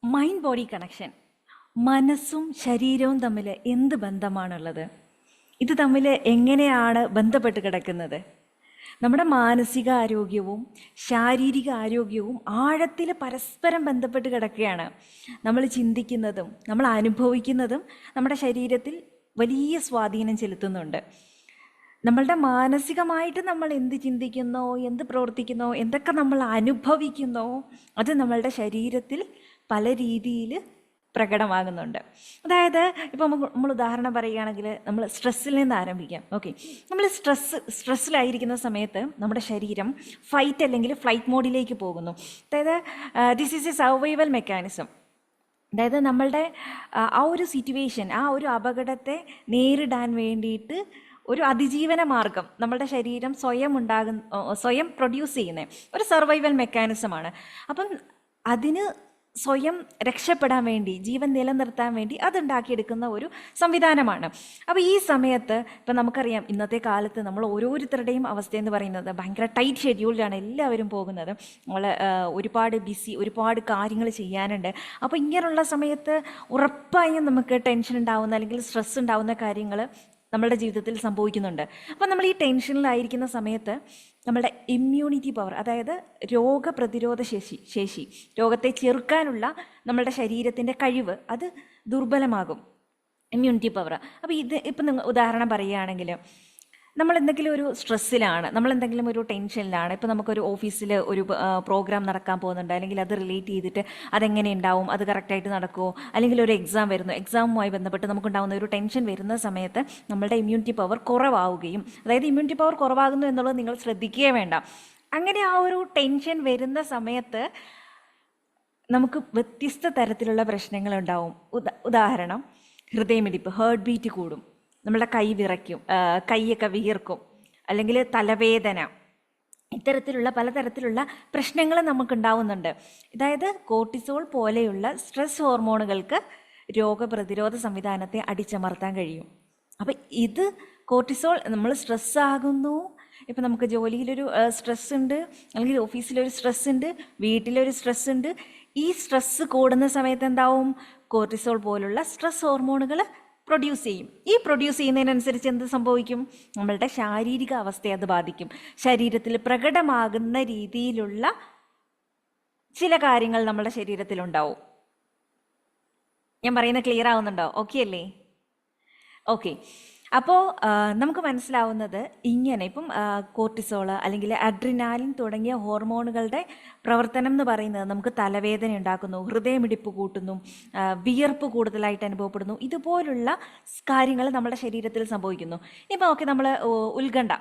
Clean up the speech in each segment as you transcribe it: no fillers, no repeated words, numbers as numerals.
Mind body connection, മനസ്സും ശരീരവും തമ്മിൽ എന്ത് ബന്ധമാണുള്ളത്? ഇത് തമ്മിൽ എങ്ങനെയാണ് ബന്ധപ്പെട്ട് കിടക്കുന്നത്? നമ്മുടെ മാനസിക ആരോഗ്യവും ശാരീരിക ആരോഗ്യവും ആഴത്തിൽ പരസ്പരം ബന്ധപ്പെട്ട് കിടക്കുകയാണ്. നമ്മൾ ചിന്തിക്കുന്നതും നമ്മൾ അനുഭവിക്കുന്നതും നമ്മുടെ ശരീരത്തിൽ വലിയ സ്വാധീനം ചെലുത്തുന്നുണ്ട്. നമ്മളുടെ മാനസികമായിട്ട് നമ്മൾ എന്ത് ചിന്തിക്കുന്നോ, എന്ത് പ്രവർത്തിക്കുന്നോ, എന്തൊക്കെ നമ്മൾ അനുഭവിക്കുന്നോ, അത് നമ്മളുടെ ശരീരത്തിൽ പല രീതിയിൽ പ്രകടമാകുന്നുണ്ട്. അതായത് ഇപ്പോൾ നമ്മൾ ഉദാഹരണം പറയുകയാണെങ്കിൽ നമ്മൾ സ്ട്രെസ്സിൽ നിന്ന് ആരംഭിക്കാം. ഓക്കെ, നമ്മൾ സ്ട്രെസ്സിലായിരിക്കുന്ന സമയത്ത് നമ്മുടെ ശരീരം ഫൈറ്റ് അല്ലെങ്കിൽ ഫ്ലൈറ്റ് മോഡിലേക്ക് പോകുന്നു. അതായത് this is A survival mechanism. അതായത് നമ്മളുടെ ആ ഒരു സിറ്റുവേഷൻ, ആ ഒരു അപകടത്തെ നേരിടാൻ വേണ്ടിയിട്ട് ഒരു അതിജീവന മാർഗം നമ്മളുടെ ശരീരം സ്വയം പ്രൊഡ്യൂസ് ചെയ്യുന്ന ഒരു സർവൈവൽ മെക്കാനിസമാണ്. അപ്പം അതിന് സ്വയം രക്ഷപ്പെടാൻ വേണ്ടി, ജീവൻ നിലനിർത്താൻ വേണ്ടി അതുണ്ടാക്കിയെടുക്കുന്ന ഒരു സംവിധാനമാണ്. അപ്പോൾ ഈ സമയത്ത് ഇപ്പം നമുക്കറിയാം, ഇന്നത്തെ കാലത്ത് നമ്മൾ ഓരോരുത്തരുടെയും അവസ്ഥയെന്ന് പറയുന്നത് ഭയങ്കര ടൈറ്റ് ഷെഡ്യൂളിലാണ് എല്ലാവരും പോകുന്നത്. നമ്മൾ ഒരുപാട് ബിസി, ഒരുപാട് കാര്യങ്ങൾ ചെയ്യാനുണ്ട്. അപ്പോൾ ഇങ്ങനെയുള്ള സമയത്ത് ഉറപ്പായും നമുക്ക് ടെൻഷൻ ഉണ്ടാവുന്ന അല്ലെങ്കിൽ സ്ട്രെസ് ഉണ്ടാവുന്ന കാര്യങ്ങൾ നമ്മളുടെ ജീവിതത്തിൽ സംഭവിക്കുന്നുണ്ട്. അപ്പോൾ നമ്മൾ ഈ ടെൻഷനിലായിരിക്കുന്ന സമയത്ത് നമ്മളുടെ ഇമ്മ്യൂണിറ്റി പവർ, അതായത് രോഗപ്രതിരോധ ശേഷി, രോഗത്തെ ചെറുക്കാനുള്ള നമ്മളുടെ ശരീരത്തിൻ്റെ കഴിവ്, അത് ദുർബലമാകും. Immunity power. അപ്പോൾ ഇപ്പം നിങ്ങൾ ഉദാഹരണം പറയുകയാണെങ്കിൽ, നമ്മൾ എന്തെങ്കിലും ഒരു സ്ട്രെസ്സിലാണ്, നമ്മൾ എന്തെങ്കിലും ഒരു ടെൻഷനിലാണ്. ഇപ്പോൾ നമുക്കൊരു ഓഫീസിൽ ഒരു പ്രോഗ്രാം നടക്കാൻ പോകുന്നുണ്ട്, അല്ലെങ്കിൽ അത് റിലേറ്റ് ചെയ്തിട്ട് അതെങ്ങനെ ഉണ്ടാവും, അത് കറക്റ്റായിട്ട് നടക്കുമോ, അല്ലെങ്കിൽ ഒരു എക്സാം വരുന്നു, എക്സാമുമായി ബന്ധപ്പെട്ട് നമുക്കുണ്ടാകുന്ന ഒരു ടെൻഷൻ വരുന്ന സമയത്ത് നമ്മളുടെ ഇമ്മ്യൂണിറ്റി പവർ കുറവാവുകയും, അതായത് ഇമ്മ്യൂണിറ്റി പവർ കുറവാകുന്നു എന്നുള്ളത് നിങ്ങൾ ശ്രദ്ധിക്കുകയേ വേണ്ട. അങ്ങനെ ആ ഒരു ടെൻഷൻ വരുന്ന സമയത്ത് നമുക്ക് വ്യത്യസ്ത തരത്തിലുള്ള പ്രശ്നങ്ങളുണ്ടാവും. ഉദാഹരണം, ഹൃദയമിടിപ്പ്, ഹാർട്ട് ബീറ്റ് കൂടും, നമ്മളുടെ കൈ വിറയ്ക്കും, കൈയൊക്കെ വിയർക്കും, അല്ലെങ്കിൽ തലവേദന, ഇത്തരത്തിലുള്ള പലതരത്തിലുള്ള പ്രശ്നങ്ങൾ നമുക്കുണ്ടാവുന്നുണ്ട്. അതായത് കോർട്ടിസോൾ പോലെയുള്ള സ്ട്രെസ് ഹോർമോണുകൾക്ക് രോഗപ്രതിരോധ സംവിധാനത്തെ അടിച്ചമർത്താൻ കഴിയും. അപ്പം ഇത് കോർട്ടിസോൾ, നമ്മൾ സ്ട്രെസ്സാകുന്നു, ഇപ്പം നമുക്ക് ജോലിയിലൊരു സ്ട്രെസ് ഉണ്ട്, അല്ലെങ്കിൽ ഓഫീസിലൊരു സ്ട്രെസ് ഉണ്ട്, വീട്ടിലൊരു സ്ട്രെസ് ഉണ്ട്. ഈ സ്ട്രെസ് കൂടുന്ന സമയത്ത് എന്താവും? കോർട്ടിസോൾ പോലുള്ള സ്ട്രെസ് ഹോർമോണുകൾ പ്രൊഡ്യൂസ് ചെയ്യും. ഈ പ്രൊഡ്യൂസ് ചെയ്യുന്നതിനനുസരിച്ച് എന്ത് സംഭവിക്കും? നമ്മളുടെ ശാരീരിക അവസ്ഥയെ അത് ബാധിക്കും. ശരീരത്തിൽ പ്രകടമാകുന്ന രീതിയിലുള്ള ചില കാര്യങ്ങൾ നമ്മുടെ ശരീരത്തിലുണ്ടാവും. ഞാൻ പറയുന്നത് ക്ലിയർ ആവുന്നുണ്ടോ? ഓക്കെ അല്ലേ? ഓക്കെ. അപ്പോൾ നമുക്ക് മനസ്സിലാവുന്നത് ഇങ്ങനെ, ഇപ്പം കോർട്ടിസോള് അല്ലെങ്കിൽ അഡ്രിനാലിൻ തുടങ്ങിയ ഹോർമോണുകളുടെ പ്രവർത്തനം എന്ന് പറയുന്നത് നമുക്ക് തലവേദന ഉണ്ടാക്കുന്നു, ഹൃദയമിടിപ്പ് കൂട്ടുന്നു, വിയർപ്പ് കൂടുതലായിട്ട് അനുഭവപ്പെടുന്നു. ഇതുപോലുള്ള കാര്യങ്ങൾ നമ്മുടെ ശരീരത്തിൽ സംഭവിക്കുന്നു. ഇപ്പോൾ ഓക്കെ, നമ്മൾ ഉത്കണ്ഠ,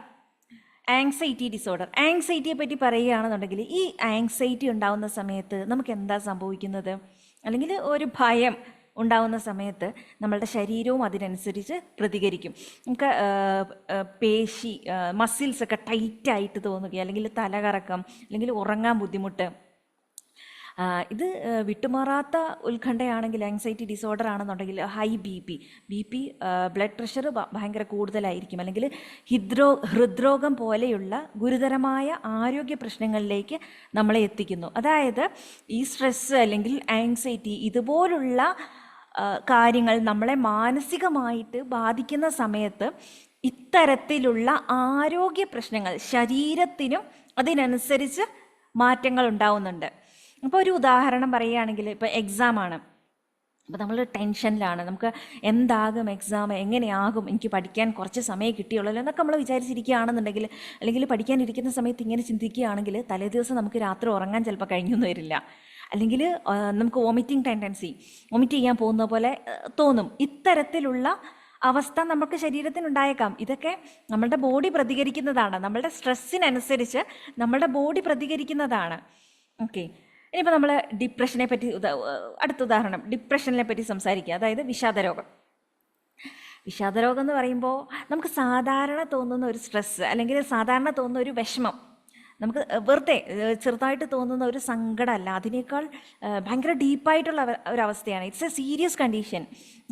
ആങ്സൈറ്റി ഡിസോർഡർ, ആങ്സൈറ്റിയെ പറ്റി പറയുകയാണെന്നുണ്ടെങ്കിൽ, ഈ ആങ്സൈറ്റി ഉണ്ടാകുന്ന സമയത്ത് നമുക്ക് എന്താ സംഭവിക്കുന്നത്? അല്ലെങ്കിൽ ഒരു ഭയം ഉണ്ടാകുന്ന സമയത്ത് നമ്മളുടെ ശരീരവും അതിനനുസരിച്ച് പ്രതികരിക്കും. നമുക്ക് പേശി, മസിൽസൊക്കെ ടൈറ്റായിട്ട് തോന്നുക, അല്ലെങ്കിൽ തലകറക്കം, അല്ലെങ്കിൽ ഉറങ്ങാൻ ബുദ്ധിമുട്ട്. ഇത് വിട്ടുമാറാത്ത ഉത്കണ്ഠയാണെങ്കിൽ, ആങ്സൈറ്റി ഡിസോർഡർ ആണെന്നുണ്ടെങ്കിൽ high B P, blood pressure ഭയങ്കര കൂടുതലായിരിക്കും, അല്ലെങ്കിൽ ഹൃദ്രോഗം പോലെയുള്ള ഗുരുതരമായ ആരോഗ്യ പ്രശ്നങ്ങളിലേക്ക് നമ്മളെ എത്തിക്കുന്നു. അതായത് ഈ സ്ട്രെസ് അല്ലെങ്കിൽ ആങ്സൈറ്റി ഇതുപോലുള്ള കാര്യങ്ങൾ നമ്മളെ മാനസികമായിട്ട് ബാധിക്കുന്ന സമയത്ത് ഇത്തരത്തിലുള്ള ആരോഗ്യ പ്രശ്നങ്ങൾ ശരീരത്തിനും അതിനനുസരിച്ച് മാറ്റങ്ങൾ ഉണ്ടാവുന്നുണ്ട്. അപ്പോൾ ഒരു ഉദാഹരണം പറയുകയാണെങ്കിൽ, ഇപ്പോൾ എക്സാമാണ്, അപ്പോൾ നമ്മൾ ടെൻഷനിലാണ്, നമുക്ക് എന്താകും എക്സാം, എങ്ങനെയാകും, എനിക്ക് പഠിക്കാൻ കുറച്ച് സമയം കിട്ടിയുള്ളൂ എന്നൊക്കെ നമ്മൾ വിചാരിച്ചിരിക്കുകയാണെന്നുണ്ടെങ്കിൽ, അല്ലെങ്കിൽ പഠിക്കാനിരിക്കുന്ന സമയത്ത് ഇങ്ങനെ ചിന്തിക്കുകയാണെങ്കിൽ, തലേ ദിവസം നമുക്ക് രാത്രി ഉറങ്ങാൻ ചിലപ്പോൾ കഴിഞ്ഞൊന്നും വരില്ല, അല്ലെങ്കിൽ നമുക്ക് വോമിറ്റിംഗ് ടെൻഡൻസി, വോമിറ്റ് ചെയ്യാൻ പോകുന്ന പോലെ തോന്നും. ഇത്തരത്തിലുള്ള അവസ്ഥ നമുക്ക് ശരീരത്തിനുണ്ടായേക്കാം. ഇതൊക്കെ നമ്മളുടെ ബോഡി പ്രതികരിക്കുന്നതാണ്, നമ്മളുടെ സ്ട്രെസ്സിനനുസരിച്ച് നമ്മളുടെ ബോഡി പ്രതികരിക്കുന്നതാണ്. ഓക്കെ, ഇനിയിപ്പോൾ നമ്മൾ ഡിപ്രഷനെ പറ്റി, അടുത്ത ഉദാഹരണം ഡിപ്രഷനെ പറ്റി സംസാരിക്കുക. അതായത് വിഷാദരോഗം. വിഷാദരോഗം എന്ന് പറയുമ്പോൾ നമുക്ക് സാധാരണ തോന്നുന്ന ഒരു സ്ട്രെസ്, അല്ലെങ്കിൽ സാധാരണ തോന്നുന്ന ഒരു വിഷമം, നമുക്ക് വെറുതെ ചെറുതായിട്ട് തോന്നുന്ന ഒരു സങ്കടമല്ല, അതിനേക്കാൾ ഭയങ്കര ഡീപ്പായിട്ടുള്ള ഒരവസ്ഥയാണ്. It's A serious condition.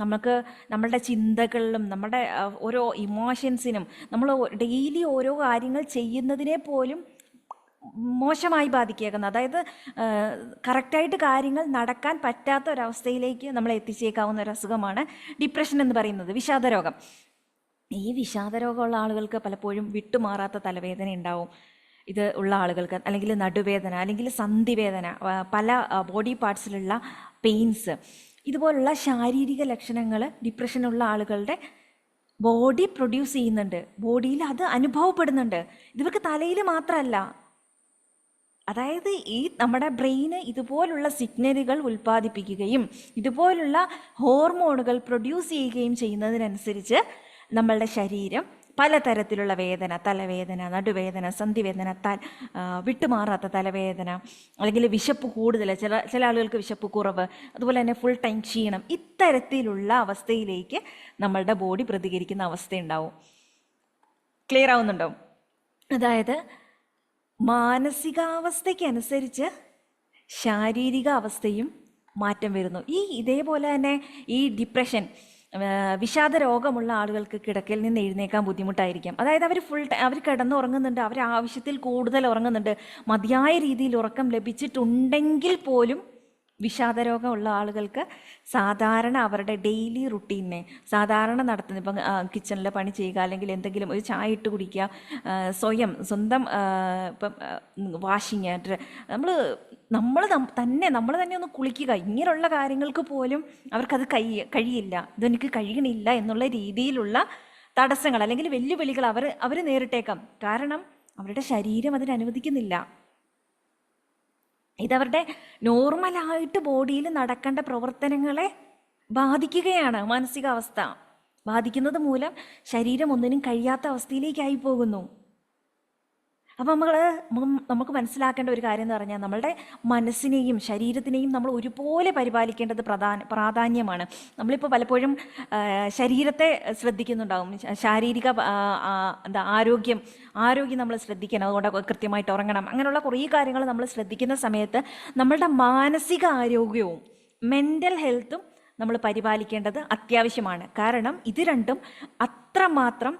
നമുക്ക് നമ്മളുടെ ചിന്തകളിലും നമ്മുടെ ഓരോ ഇമോഷൻസിനും, നമ്മൾ ഡെയിലി ഓരോ കാര്യങ്ങൾ ചെയ്യുന്നതിനെ പോലും മോശമായി ബാധിച്ചേക്കുന്നത്. അതായത് കറക്റ്റായിട്ട് കാര്യങ്ങൾ നടക്കാൻ പറ്റാത്ത ഒരവസ്ഥയിലേക്ക് നമ്മളെ എത്തിച്ചേക്കാവുന്ന ഒരു അസുഖമാണ് ഡിപ്രഷൻ എന്ന് പറയുന്നത്, വിഷാദരോഗം. ഈ വിഷാദരോഗമുള്ള ആളുകൾക്ക് പലപ്പോഴും വിട്ടുമാറാത്ത തലവേദന ഉണ്ടാവും. ഇത് ഉള്ള ആളുകൾക്ക് അല്ലെങ്കിൽ നടുവേദന അല്ലെങ്കിൽ സന്ധിവേദന, പല ബോഡി പാർട്സിലുള്ള പെയിൻസ്, ഇതുപോലുള്ള ശാരീരിക ലക്ഷണങ്ങൾ ഡിപ്രഷനുള്ള ആളുകളുടെ ബോഡി പ്രൊഡ്യൂസ് ചെയ്യുന്നുണ്ട്, ബോഡിയിൽ അത് അനുഭവപ്പെടുന്നുണ്ട്. ഇതിവർക്ക് തലയിൽ മാത്രമല്ല, അതായത് ഈ നമ്മുടെ ബ്രെയിന് ഇതുപോലുള്ള സിഗ്നലുകൾ ഉൽപ്പാദിപ്പിക്കുകയും ഇതുപോലുള്ള ഹോർമോണുകൾ പ്രൊഡ്യൂസ് ചെയ്യുകയും ചെയ്യുന്നതിനനുസരിച്ച് നമ്മളുടെ ശരീരം പലതരത്തിലുള്ള വേദന, തലവേദന, നടുവേദന, സന്ധിവേദന, വിട്ടുമാറാത്ത തലവേദന, അല്ലെങ്കിൽ വിശപ്പ് കൂടുതൽ, ചില ആളുകൾക്ക് വിശപ്പ് കുറവ്, അതുപോലെ തന്നെ ഫുൾ ടൈം ക്ഷീണം, ഇത്തരത്തിലുള്ള അവസ്ഥയിലേക്ക് നമ്മളുടെ ബോഡി പ്രതികരിക്കുന്ന അവസ്ഥയുണ്ടാവും. ക്ലിയർ ആവുന്നുണ്ടോ? അതായത് മാനസികാവസ്ഥയ്ക്കനുസരിച്ച് ശാരീരിക അവസ്ഥയും മാറ്റം വരുന്നു. ഇതേപോലെ തന്നെ ഈ ഡിപ്രഷൻ, വിഷാദ രോഗമുള്ള ആളുകൾക്ക് കിടക്കയിൽ നിന്ന് എഴുന്നേക്കാൻ ബുദ്ധിമുട്ടായിരിക്കാം. അതായത് അവർ കിടന്നുറങ്ങുന്നുണ്ട്, അവർ ആവശ്യത്തിൽ കൂടുതൽ ഉറങ്ങുന്നുണ്ട്, മതിയായ രീതിയിൽ ഉറക്കം ലഭിച്ചിട്ടുണ്ടെങ്കിൽ പോലും വിഷാദരോഗമുള്ള ആളുകൾക്ക് സാധാരണ അവരുടെ ഡെയിലി റുട്ടീനെ, സാധാരണ നടത്തുന്ന, ഇപ്പം കിച്ചണിൽ പണി ചെയ്യുക, അല്ലെങ്കിൽ എന്തെങ്കിലും ഒരു ചായ ഇട്ട് കുടിക്കുക, സ്വന്തം ഇപ്പം വാഷിങ്, നമ്മൾ തന്നെ ഒന്ന് കുളിക്കുക, ഇങ്ങനെയുള്ള കാര്യങ്ങൾക്ക് പോലും അവർക്കത് കഴിയില്ല, ഇതെനിക്ക് കഴിയണില്ല എന്നുള്ള രീതിയിലുള്ള തടസ്സങ്ങൾ അല്ലെങ്കിൽ വെല്ലുവിളികൾ അവർ നേരിട്ടേക്കാം. കാരണം അവരുടെ ശരീരം അതിനനുവദിക്കുന്നില്ല. ഇതവരുടെ നോർമലായിട്ട് ബോഡിയിൽ നടക്കേണ്ട പ്രവർത്തനങ്ങളെ ബാധിക്കുകയാണ്. മാനസികാവസ്ഥ ബാധിക്കുന്നത് മൂലം ശരീരം ഒന്നിനും കഴിയാത്ത അവസ്ഥയിലേക്കായി പോകുന്നു. അപ്പം നമുക്ക് മനസ്സിലാക്കേണ്ട ഒരു കാര്യം എന്ന് പറഞ്ഞാൽ, നമ്മളുടെ മനസ്സിനെയും ശരീരത്തിനെയും നമ്മൾ ഒരുപോലെ പരിപാലിക്കേണ്ടത് പ്രാധാന്യമാണ്. നമ്മളിപ്പോൾ പലപ്പോഴും ശരീരത്തെ ശ്രദ്ധിക്കുന്നുണ്ടാവും, ശാരീരിക ആരോഗ്യം നമ്മൾ ശ്രദ്ധിക്കണം, അതുകൊണ്ട് കൃത്യമായിട്ട് ഉറങ്ങണം, അങ്ങനെയുള്ള കുറേ കാര്യങ്ങൾ നമ്മൾ ശ്രദ്ധിക്കുന്ന സമയത്ത് നമ്മളുടെ മാനസിക ആരോഗ്യവും മെൻ്റൽ ഹെൽത്തും നമ്മൾ പരിപാലിക്കേണ്ടത് അത്യാവശ്യമാണ്. കാരണം ഇത് രണ്ടും അത്രമാത്രം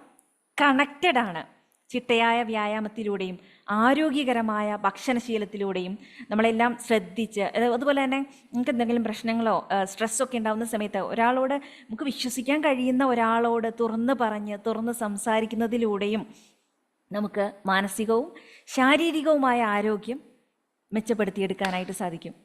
കണക്റ്റഡ് ആണ്. ചിട്ടയായ വ്യായാമത്തിലൂടെയും ആരോഗ്യകരമായ ഭക്ഷണശീലത്തിലൂടെയും നമ്മളെല്ലാം ശ്രദ്ധിച്ച്, അതുപോലെ തന്നെ നമുക്ക് എന്തെങ്കിലും പ്രശ്നങ്ങളോ സ്ട്രെസ്സൊക്കെ ഉണ്ടാകുന്ന സമയത്ത് നമുക്ക് വിശ്വസിക്കാൻ കഴിയുന്ന ഒരാളോട് തുറന്ന് സംസാരിക്കുന്നതിലൂടെയും നമുക്ക് മാനസികവും ശാരീരികവുമായ ആരോഗ്യം മെച്ചപ്പെടുത്തിയെടുക്കാനായിട്ട് സാധിക്കും.